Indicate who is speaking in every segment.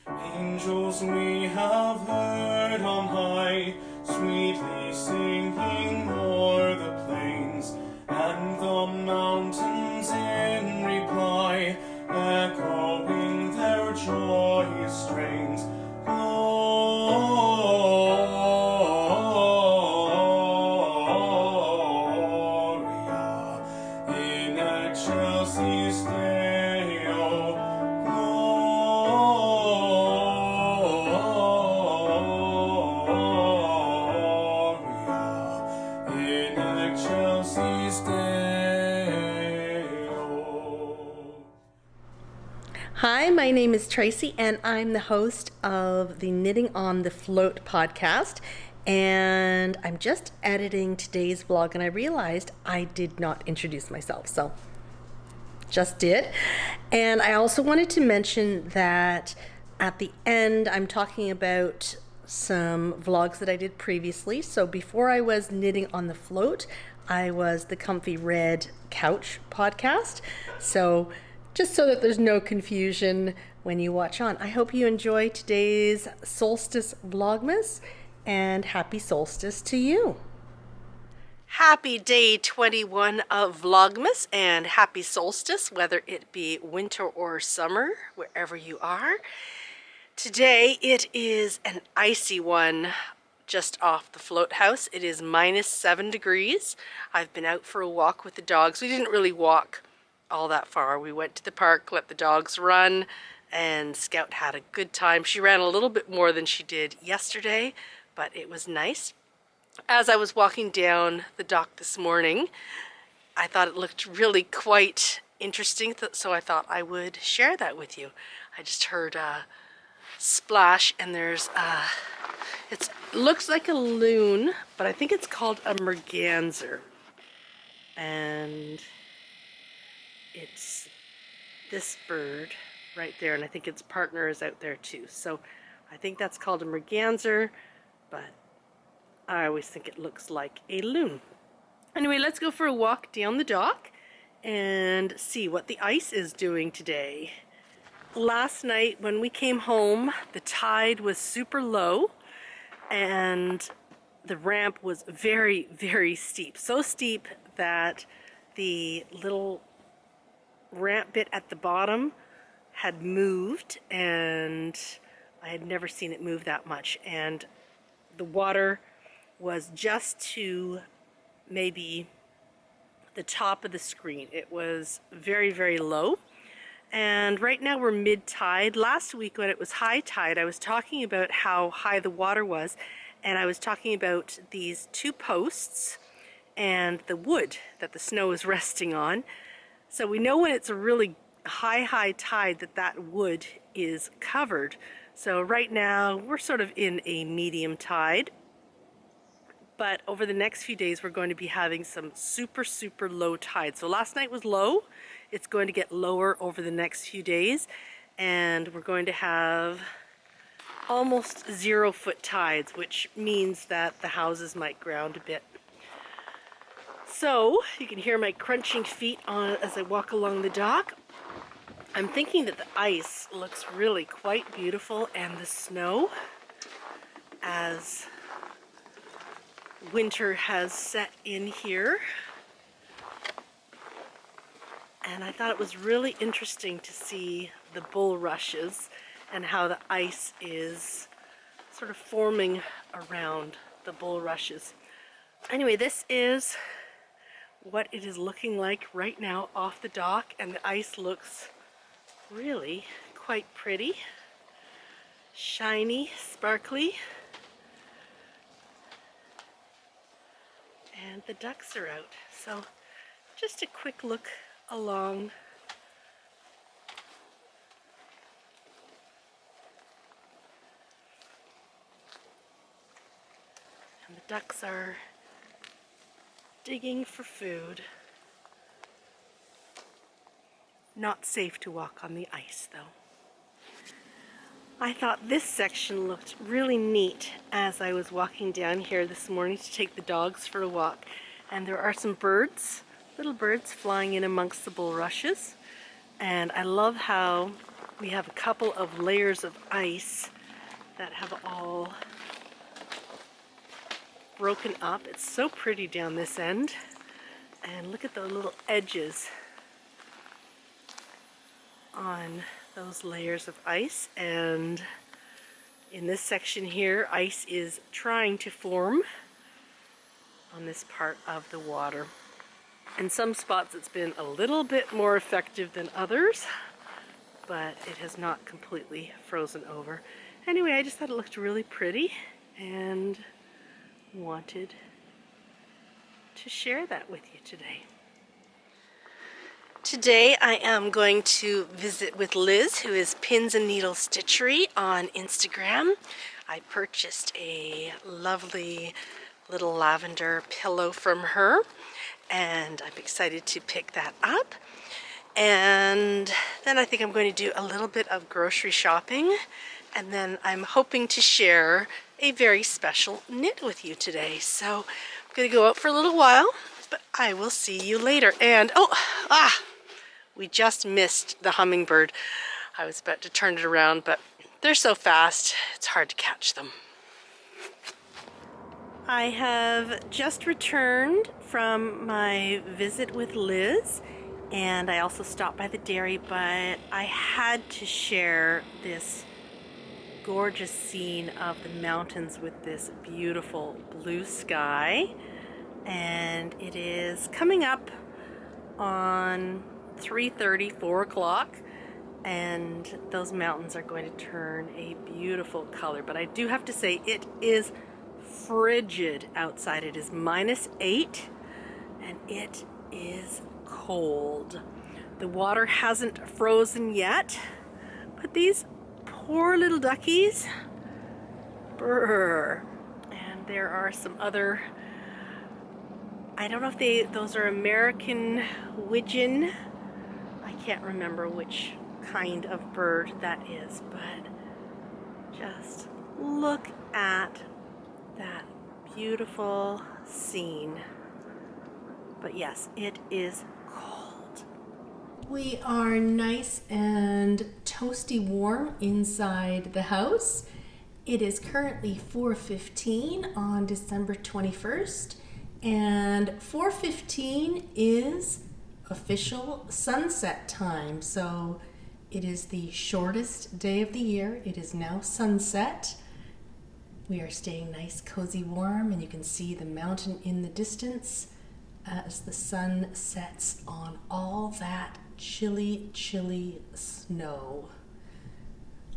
Speaker 1: Angels we have heard on high, sweetly singing o'er the plains, and the mountains in reply, echoing their joyous strains. Gloria in excelsis Deo. Gloria in excelsis Deo.
Speaker 2: Hi, my name is Tracy, and I'm the host of the Knitting on the Float podcast. And I'm just editing today's vlog, and I realized I did not introduce myself, so just did. And I also wanted to mention that at the end, I'm talking about some vlogs that I did previously. So before I was Knitting on the Float, I was the Comfy Red Couch podcast. So just so that there's no confusion when you watch on. I hope you enjoy today's solstice vlogmas, and happy solstice to you. Happy day 21 of Vlogmas, and happy solstice, whether it be winter or summer, wherever you are. Today it is an icy one just off the float house. It is -7 degrees. I've been out for a walk with the dogs. We didn't really walk all that far. We went to the park, let the dogs run, and Scout had a good time. She ran a little bit more than she did yesterday, but it was nice. As I was walking down the dock this morning, I thought it looked really quite interesting, so I thought I would share that with you. I just heard a splash, and there's it looks like a loon, but I think it's called a merganser, and it's this bird right there, and I think its partner is out there too. So I think that's called a merganser, but I always think it looks like a loon. Anyway, let's go for a walk down the dock and see what the ice is doing today. Last night when we came home, the tide was super low and the ramp was very, very steep. So steep that the little ramp bit at the bottom had moved, and I had never seen it move that much. And the water was just to maybe the top of the screen. It was very, very low. And right now we're mid-tide. Last week when it was high tide, I was talking about how high the water was, and I was talking about these two posts and the wood that the snow is resting on. So we know when it's a really high tide that wood is covered. So right now we're sort of in a medium tide. But over the next few days, we're going to be having some super, super low tide. So last night was low. It's going to get lower over the next few days. And we're going to have almost 0-foot tides, which means that the houses might ground a bit. So you can hear my crunching feet as I walk along the dock. I'm thinking that the ice looks really quite beautiful, and the snow, as winter has set in here. And I thought it was really interesting to see the bulrushes and how the ice is sort of forming around the bulrushes. Anyway, this is what it is looking like right now off the dock, and the ice looks really quite pretty, shiny, sparkly. And the ducks are out. So just a quick look along. And the ducks are digging for food. Not safe to walk on the ice though. I thought this section looked really neat as I was walking down here this morning to take the dogs for a walk. And there are some birds, little birds flying in amongst the bulrushes. And I love how we have a couple of layers of ice that have all broken up. It's so pretty down this end. And look at the little edges on those layers of ice. And in this section here, ice is trying to form on this part of the water. In some spots it's been a little bit more effective than others, but it has not completely frozen over. Anyway, I just thought it looked really pretty and wanted to share that with you today. Today I am going to visit with Liz, who is Pins and Needle Stitchery on Instagram. I purchased a lovely little lavender pillow from her, and I'm excited to pick that up. And then I think I'm going to do a little bit of grocery shopping, and then I'm hoping to share a very special knit with you today. So I'm going to go out for a little while, but I will see you later. And we just missed the hummingbird. I was about to turn it around, but they're so fast, it's hard to catch them. I have just returned from my visit with Liz, and I also stopped by the dairy, but I had to share this gorgeous scene of the mountains with this beautiful blue sky. And it is coming up on 3:30, 4 o'clock, and those mountains are going to turn a beautiful color. But I do have to say, it is frigid outside. It is -8, and it is cold. The water hasn't frozen yet, but these poor little duckies, brr. And there are some other, I don't know if those are American widgeon. I can't remember which kind of bird that is, but just look at that beautiful scene. But yes, it is cold. We are nice and toasty warm inside the house. It is currently 4:15 on December 21st, and 4:15 is official sunset time. So it is the shortest day of the year. It is now sunset. We are staying nice, cozy, warm, and you can see the mountain in the distance as the sun sets on all that chilly, chilly snow.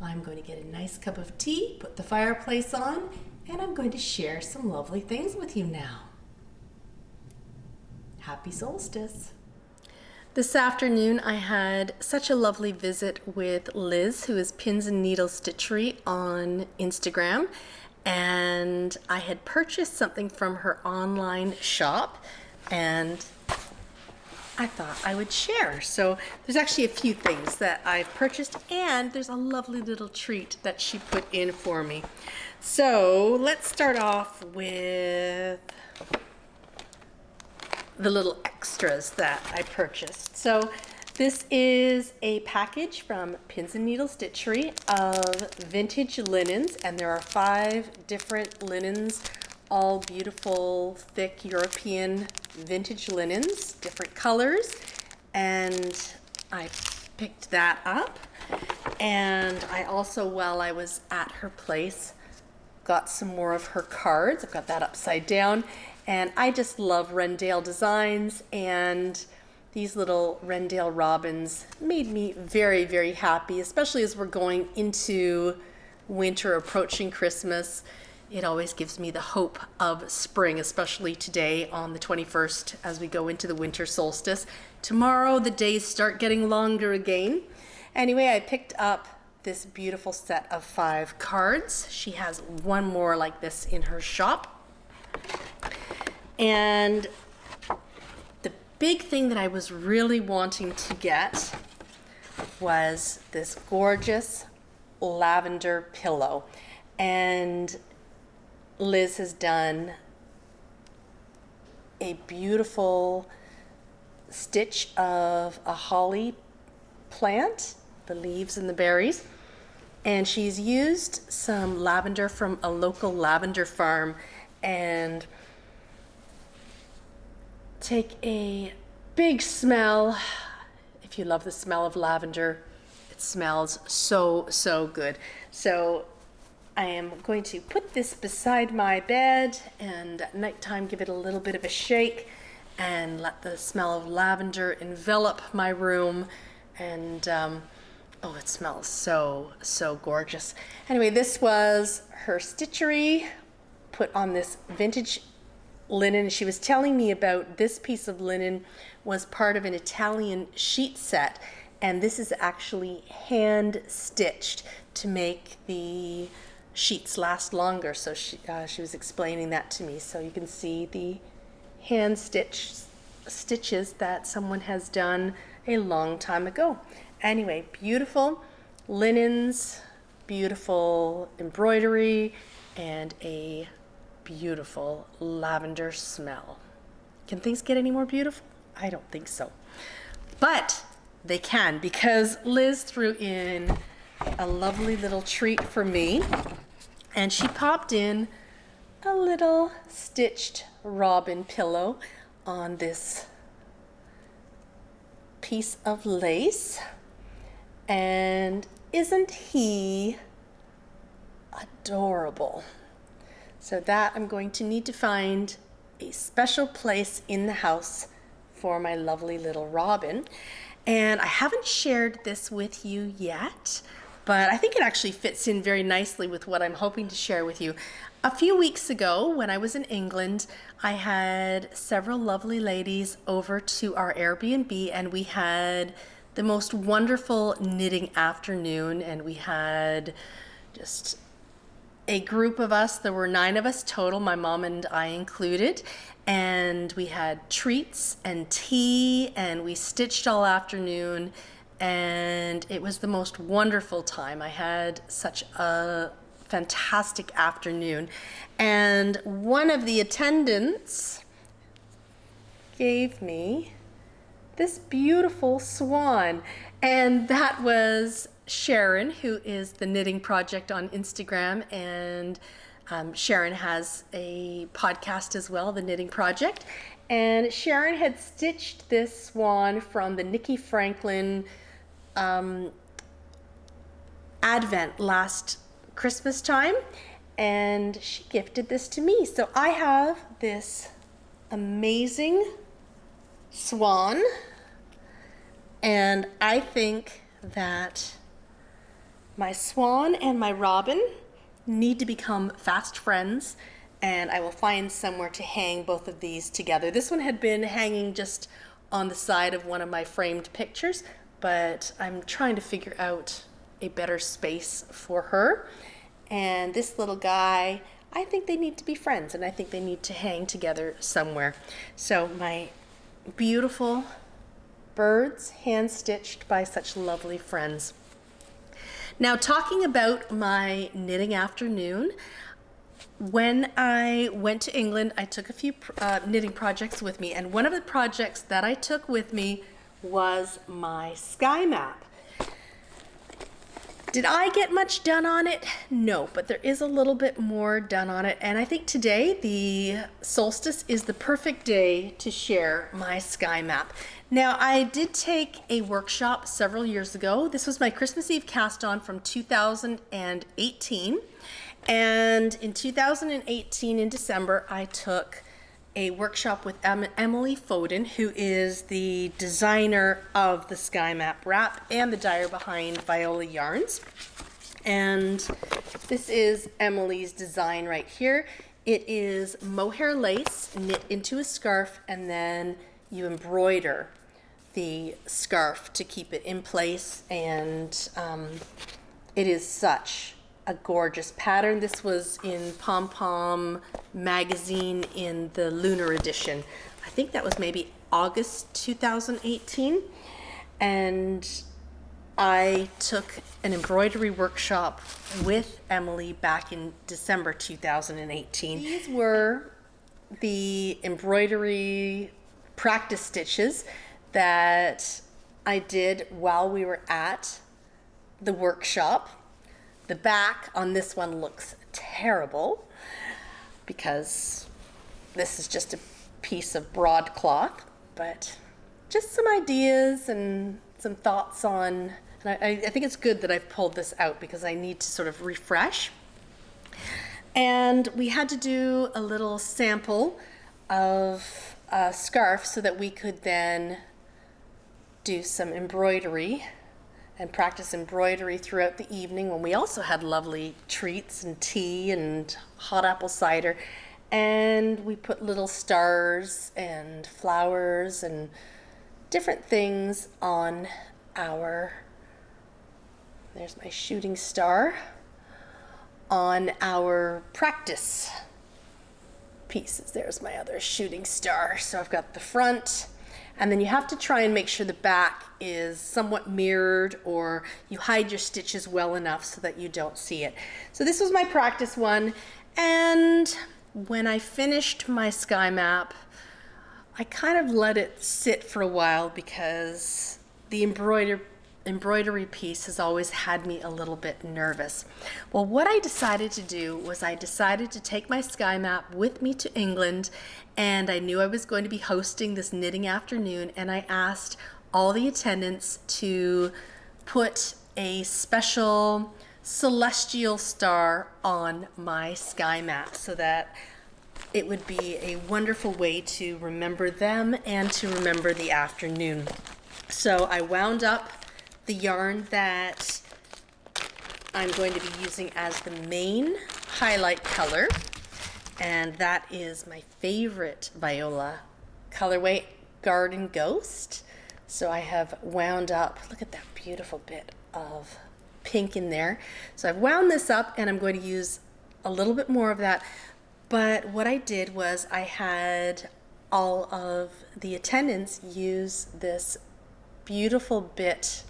Speaker 2: I'm going to get a nice cup of tea, put the fireplace on, and I'm going to share some lovely things with you now. Happy solstice. This afternoon I had such a lovely visit with Liz, who is Pins and Needle Stitchery on Instagram, and I had purchased something from her online shop, and I thought I would share. So there's actually a few things that I've purchased, and there's a lovely little treat that she put in for me. So let's start off with the little extras that I purchased. So this is a package from Pins and Needle Stitchery of vintage linens, and there are 5 different linens, all beautiful, thick European vintage linens, different colors, and I picked that up. And I also, while I was at her place, got some more of her cards. I've got that upside down, and I just love Rendale designs, and these little Rendale robins made me very, very happy, especially as we're going into winter, approaching Christmas. It always gives me the hope of spring, especially today on the 21st as we go into the winter solstice. Tomorrow the days start getting longer again. Anyway, I picked up this beautiful set of 5 cards. She has one more like this in her shop. And the big thing that I was really wanting to get was this gorgeous lavender pillow. And Liz has done a beautiful stitch of a holly plant the leaves and the berries. And she's used some lavender from a local lavender farm, and take a big smell. If you love the smell of lavender, it smells so, so good. So I am going to put this beside my bed and at nighttime give it a little bit of a shake and let the smell of lavender envelop my room. And oh, it smells so, so gorgeous. Anyway, this was her stitchery put on this vintage linen. She was telling me about this piece of linen was part of an Italian sheet set, and this is actually hand stitched to make the sheets last longer. So she was explaining that to me. So you can see the hand stitches that someone has done a long time ago. Anyway, beautiful linens, beautiful embroidery, and a beautiful lavender smell. Can things get any more beautiful? I don't think so. But they can, because Liz threw in a lovely little treat for me, and she popped in a little stitched robin pillow on this piece of lace. And isn't he adorable? So that I'm going to need to find a special place in the house for my lovely little robin. And I haven't shared this with you yet, but I think it actually fits in very nicely with what I'm hoping to share with you. A few weeks ago, when I was in England, I had several lovely ladies over to our Airbnb, and we had the most wonderful knitting afternoon, and we had just a group of us. There were 9 of us total, my mom and I included, and we had treats and tea, and we stitched all afternoon, and it was the most wonderful time. I had such a fantastic afternoon, and one of the attendants gave me this beautiful swan, and that was Sharon, who is the Knitting Project on Instagram, and Sharon has a podcast as well, the Knitting Project. And Sharon had stitched this swan from the Nikki Franklin Advent last Christmas time, and she gifted this to me. So I have this amazing swan, and I think that my swan and my robin need to become fast friends, and I will find somewhere to hang both of these together. This one had been hanging just on the side of one of my framed pictures, but I'm trying to figure out a better space for her. And this little guy, I think they need to be friends, and I think they need to hang together somewhere. So my beautiful birds, hand-stitched by such lovely friends. Now, talking about my knitting afternoon, when I went to England, I took a few knitting projects with me, and one of the projects that I took with me was my sky map. Did I get much done on it? No, but there is a little bit more done on it, and I think today, the solstice, is the perfect day to share my sky map. Now, I did take a workshop several years ago. This was my Christmas Eve cast on from 2018, and in 2018, in December, I took a workshop with Emily Foden, who is the designer of the sky map wrap and the dyer behind Viola Yarns. And this is Emily's design right here. It is mohair lace knit into a scarf, and then you embroider the scarf to keep it in place, and it is such a gorgeous pattern. This was in Pom Pom magazine in the Lunar edition. I think that was maybe August 2018, and I took an embroidery workshop with Emily back in December 2018. These were the embroidery practice stitches that I did while we were at the workshop. The back on this one looks terrible because this is just a piece of broadcloth, but just some ideas and some thoughts on, and I think it's good that I've pulled this out because I need to sort of refresh. And we had to do a little sample of a scarf so that we could then do some embroidery and practice embroidery throughout the evening, when we also had lovely treats and tea and hot apple cider. And we put little stars and flowers and different things on there's my shooting star, on our practice pieces. There's my other shooting star. So I've got the front, and then you have to try and make sure the back is somewhat mirrored, or you hide your stitches well enough so that you don't see it. So this was my practice one, and when I finished my sky map, I kind of let it sit for a while because the embroidery piece has always had me a little bit nervous. Well, what I decided to do was I decided to take my sky map with me to England, and I knew I was going to be hosting this knitting afternoon, and I asked all the attendants to put a special celestial star on my sky map so that it would be a wonderful way to remember them and to remember the afternoon. So I wound up the yarn that I'm going to be using as the main highlight color, and that is my favorite Viola colorway, Garden Ghost. So I have wound up, look at that beautiful bit of pink in there. So I've wound this up, and I'm going to use a little bit more of that. But what I did was I had all of the attendants use this beautiful bit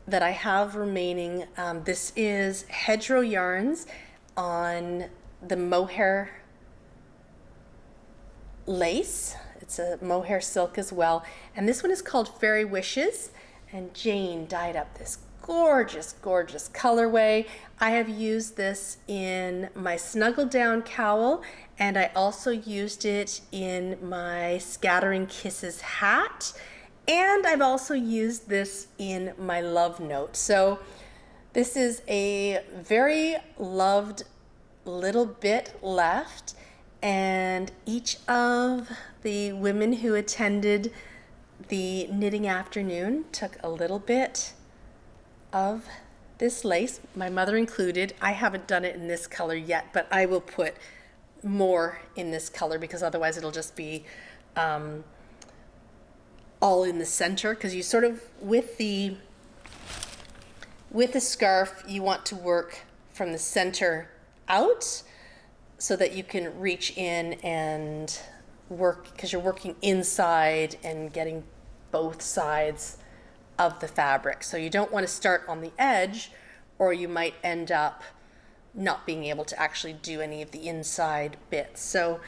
Speaker 2: that I have remaining. This is Hedgerow Yarns on the mohair lace. It's a mohair silk as well. And this one is called Fairy Wishes. And Jane dyed up this gorgeous, gorgeous colorway. I have used this in my Snuggle Down cowl, and I also used it in my Scattering Kisses hat. And I've also used this in my Love Note. So this is a very loved little bit left, and each of the women who attended the knitting afternoon took a little bit of this lace, my mother included. I haven't done it in this color yet, but I will put more in this color because otherwise it'll just be all in the center, because you sort of, with the scarf, you want to work from the center out so that you can reach in and work, because you're working inside and getting both sides of the fabric. So you don't want to start on the edge, or you might end up not being able to actually do any of the inside bits. So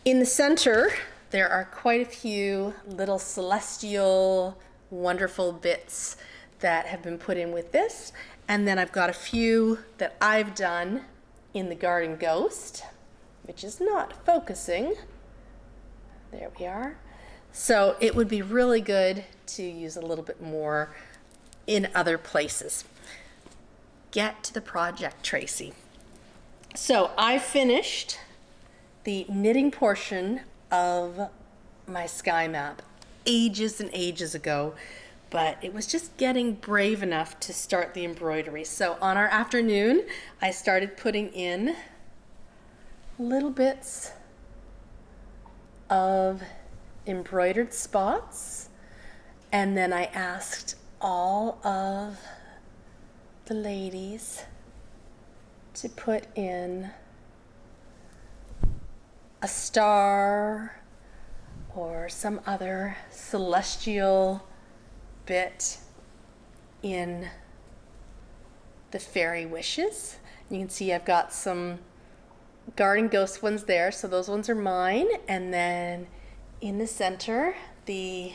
Speaker 2: in the center, there are quite a few little celestial, wonderful bits that have been put in with this. And then I've got a few that I've done in the Garden Ghost, which is not focusing. There we are. So it would be really good to use a little bit more in other places. Get to the project, Tracy. So I finished the knitting portion of my sky map ages and ages ago, but it was just getting brave enough to start the embroidery. So on our afternoon, I started putting in little bits of embroidered spots, and then I asked all of the ladies to put in a star or some other celestial bit in the Fairy Wishes. You can see I've got some Garden Ghost ones there, so those ones are mine. And then in the center, the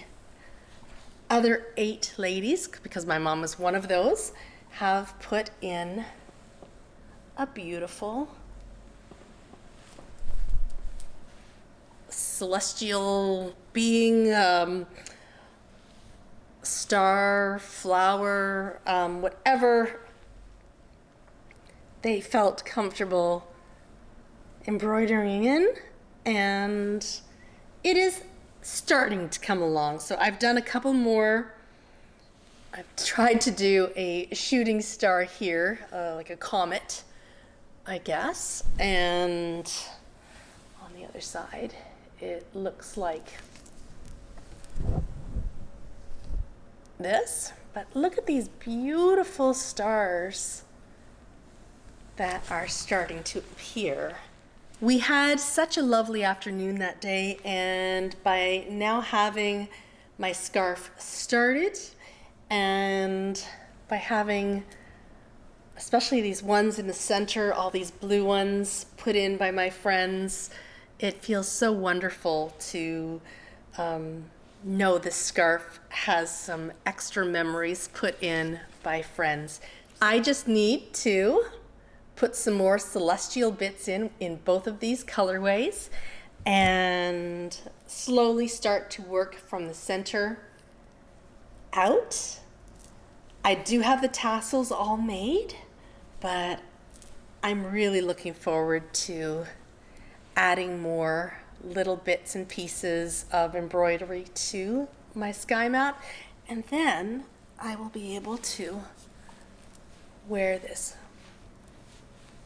Speaker 2: other 8 ladies, because my mom was one of those, have put in a beautiful celestial being, star, flower, whatever they felt comfortable embroidering in, and it is starting to come along. So I've done a couple more. I've tried to do a shooting star here, like a comet, I guess, and on the other side it looks like this. But look at these beautiful stars that are starting to appear. We had such a lovely afternoon that day, and by now having my scarf started, and by having especially these ones in the center, all these blue ones put in by my friends, it feels so wonderful to know this scarf has some extra memories put in by friends. I just need to put some more celestial bits in both of these colorways and slowly start to work from the center out. I do have the tassels all made, but I'm really looking forward to adding more little bits and pieces of embroidery to my sky mat, and then I will be able to wear this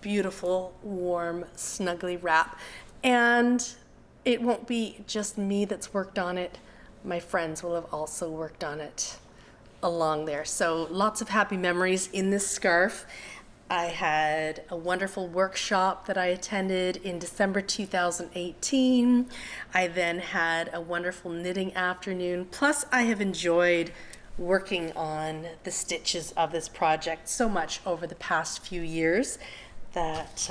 Speaker 2: beautiful, warm, snuggly wrap. And it won't be just me that's worked on it. My friends will have also worked on it along there. So lots of happy memories in this scarf. I had a wonderful workshop that I attended in December 2018. I then had a wonderful knitting afternoon. Plus, I have enjoyed working on the stitches of this project so much over the past few years that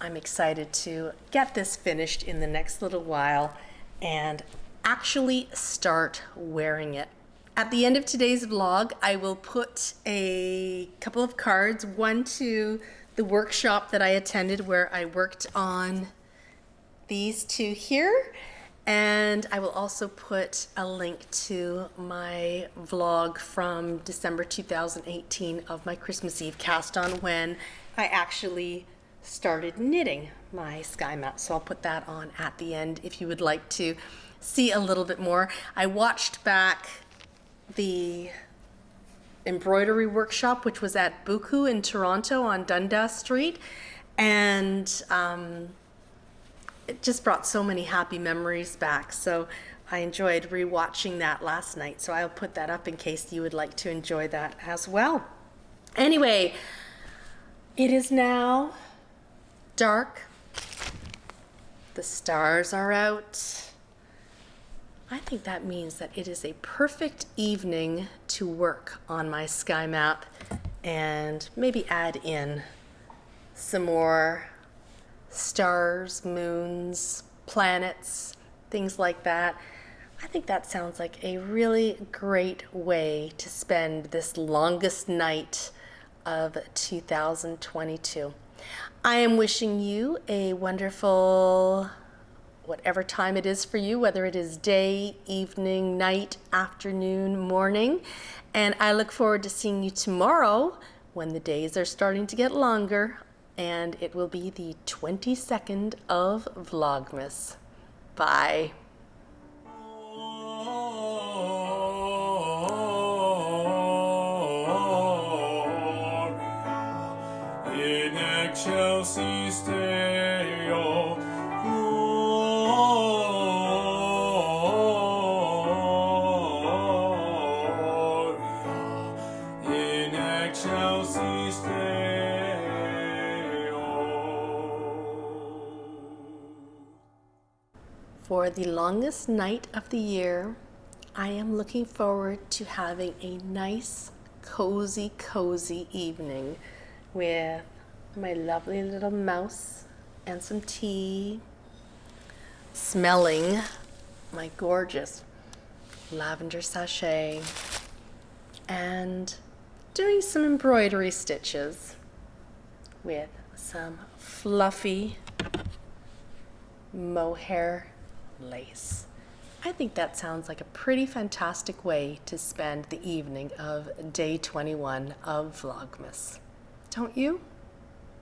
Speaker 2: I'm excited to get this finished in the next little while and actually start wearing it. At the end of today's vlog, I will put a couple of cards, one to the workshop that I attended where I worked on these two here, and I will also put a link to my vlog from December 2018 of my Christmas Eve cast on when I actually started knitting my sky mat. So I'll put that on at the end if you would like to see a little bit more. I watched back the embroidery workshop, which was at Buku in Toronto on Dundas Street, and it just brought so many happy memories back. So I enjoyed rewatching that last night, so I'll put that up in case you would like to enjoy that as well. Anyway, it is now dark. The stars are out. I think that means that it is a perfect evening to work on my sky map and maybe add in some more stars, moons, planets, things like that. I think that sounds like a really great way to spend this longest night of 2022. I am wishing you a wonderful whatever time it is for you, whether it is day, evening, night, afternoon, morning. And I look forward to seeing you tomorrow when the days are starting to get longer, and it will be the 22nd of Vlogmas. Bye.
Speaker 1: In excelsis Deo, in excelsis Deo.
Speaker 2: For the longest night of the year, I am looking forward to having a nice, cozy evening with my lovely little mouse and some tea, smelling my gorgeous lavender sachet, and doing some embroidery stitches with some fluffy mohair lace. I think that sounds like a pretty fantastic way to spend the evening of day 21 of Vlogmas. Don't you?